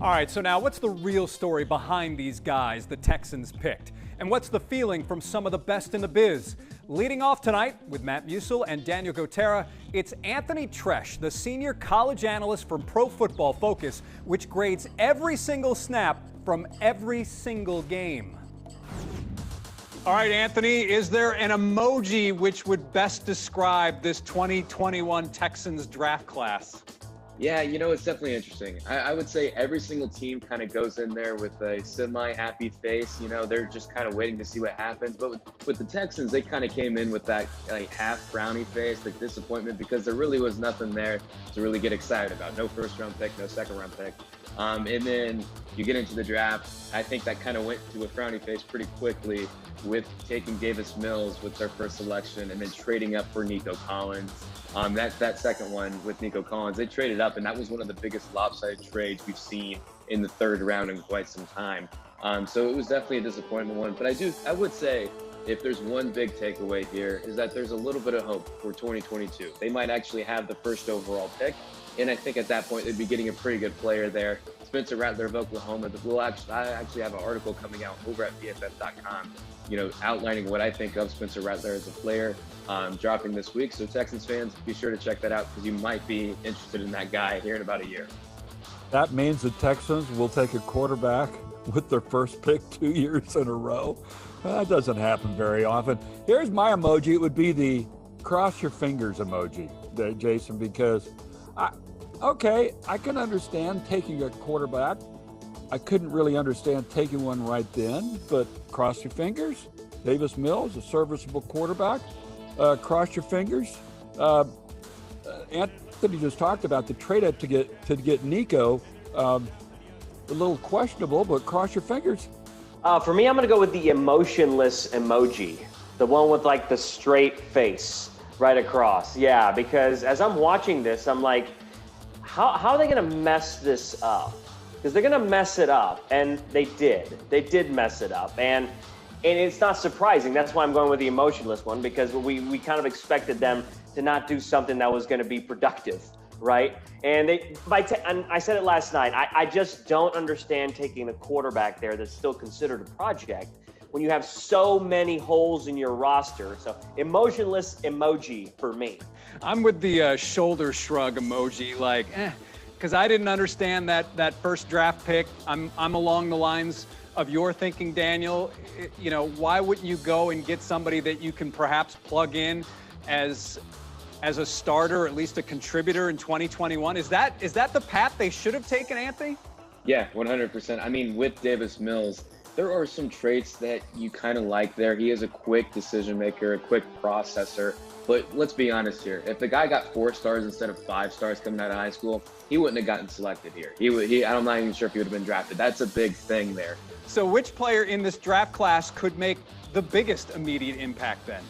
All right, so now what's the real story behind these guys the Texans picked? And what's the feeling from some of the best in the biz? Leading off tonight with Matt Musil and Daniel Gotera, it's Anthony Treash, the senior college analyst from Pro Football Focus, which grades every single snap from every single game. All right, Anthony, is there an emoji which would best describe this 2021 Texans draft class? Yeah, it's definitely interesting. I would say every single team kind of goes in there with a semi-happy face. They're just kind of waiting to see what happens. But with the Texans, they kind of came in with that half frowny face, like disappointment, because there really was nothing there to really get excited about. No first-round pick, no second-round pick. And then you get into the draft. I think that kind of went to a frowny face pretty quickly with taking Davis Mills with their first selection and then trading up for Nico Collins. That second one with Nico Collins, they traded up, and that was one of the biggest lopsided trades we've seen in the third round in quite some time. So it was definitely a disappointing one. But I would say if there's one big takeaway here is that there's a little bit of hope for 2022. They might actually have the first overall pick. And I think at that point, they'd be getting a pretty good player there. Spencer Rattler of Oklahoma. I actually have an article coming out over at PFF.com, outlining what I think of Spencer Rattler as a player, dropping this week. So Texans fans, be sure to check that out because you might be interested in that guy here in about a year. That means the Texans will take a quarterback with their first pick 2 years in a row. That doesn't happen very often. Here's my emoji. It would be the cross your fingers emoji, Jason, because I can understand taking a quarterback. I couldn't really understand taking one right then, but cross your fingers. Davis Mills, a serviceable quarterback. Cross your fingers. Anthony just talked about the trade up to get Nico. A little questionable, but cross your fingers. For me, I'm going to go with the emotionless emoji, the one with the straight face right across. Yeah, because as I'm watching this, I'm like, how are they going to mess this up? Because they're going to mess it up, and they did. They did mess it up, and it's not surprising. That's why I'm going with the emotionless one, because we kind of expected them to not do something that was going to be productive, right? And and I said it last night. I just don't understand taking a quarterback there that's still considered a project when you have so many holes in your roster. So emotionless emoji for me. I'm with the shoulder shrug emoji, because I didn't understand that first draft pick. I'm along the lines of your thinking, Daniel. Why wouldn't you go and get somebody that you can perhaps plug in as a starter, or at least a contributor in 2021? Is that the path they should have taken, Anthony? Yeah, 100%. I mean, with Davis Mills, there are some traits that you kind of like there. He is a quick decision maker, a quick processor. But let's be honest here. If the guy got 4 stars instead of 5 stars coming out of high school, he wouldn't have gotten selected here. I'm not even sure if he would have been drafted. That's a big thing there. So which player in this draft class could make the biggest immediate impact then?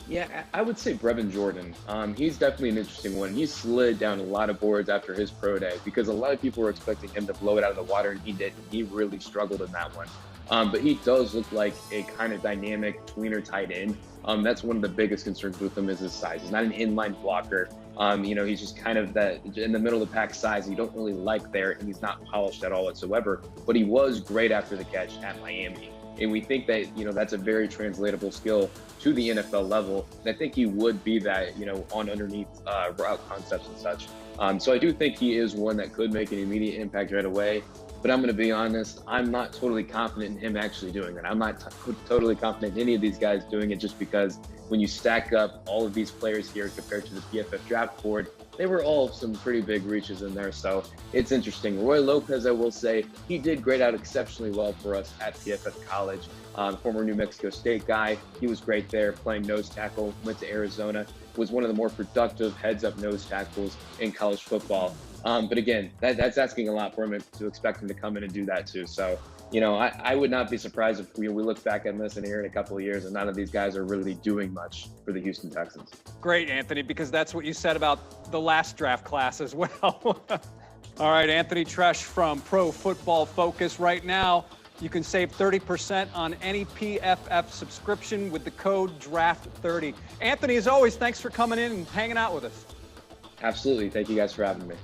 Yeah, I would say Brevin Jordan. He's definitely an interesting one. He slid down a lot of boards after his pro day because a lot of people were expecting him to blow it out of the water, and he didn't. He really struggled in that one. But he does look like a kind of dynamic tweener tight end. That's one of the biggest concerns with him is his size. He's not an inline blocker. He's just kind of that in the middle of the pack size you don't really like there, and he's not polished at all whatsoever. But he was great after the catch at Miami. And we think that, that's a very translatable skill to the NFL level. And I think he would be that, on underneath route concepts and such. So I do think he is one that could make an immediate impact right away. But I'm going to be honest, I'm not totally confident in him actually doing that. I'm not totally confident in any of these guys doing it, just because when you stack up all of these players here compared to the PFF draft board, they were all some pretty big reaches in there. So it's interesting. Roy Lopez, I will say, he did grade out exceptionally well for us at PFF College. Former New Mexico State guy. He was great there playing nose tackle, went to Arizona, was one of the more productive heads-up nose tackles in college football. But again, that's asking a lot for him to expect him to come in and do that too. So, I would not be surprised if we look back at this and here in a couple of years and none of these guys are really doing much for the Houston Texans. Great, Anthony, because that's what you said about the last draft class as well. All right, Anthony Treash from Pro Football Focus. Right now, you can save 30% on any PFF subscription with the code DRAFT30. Anthony, as always, thanks for coming in and hanging out with us. Absolutely. Thank you guys for having me.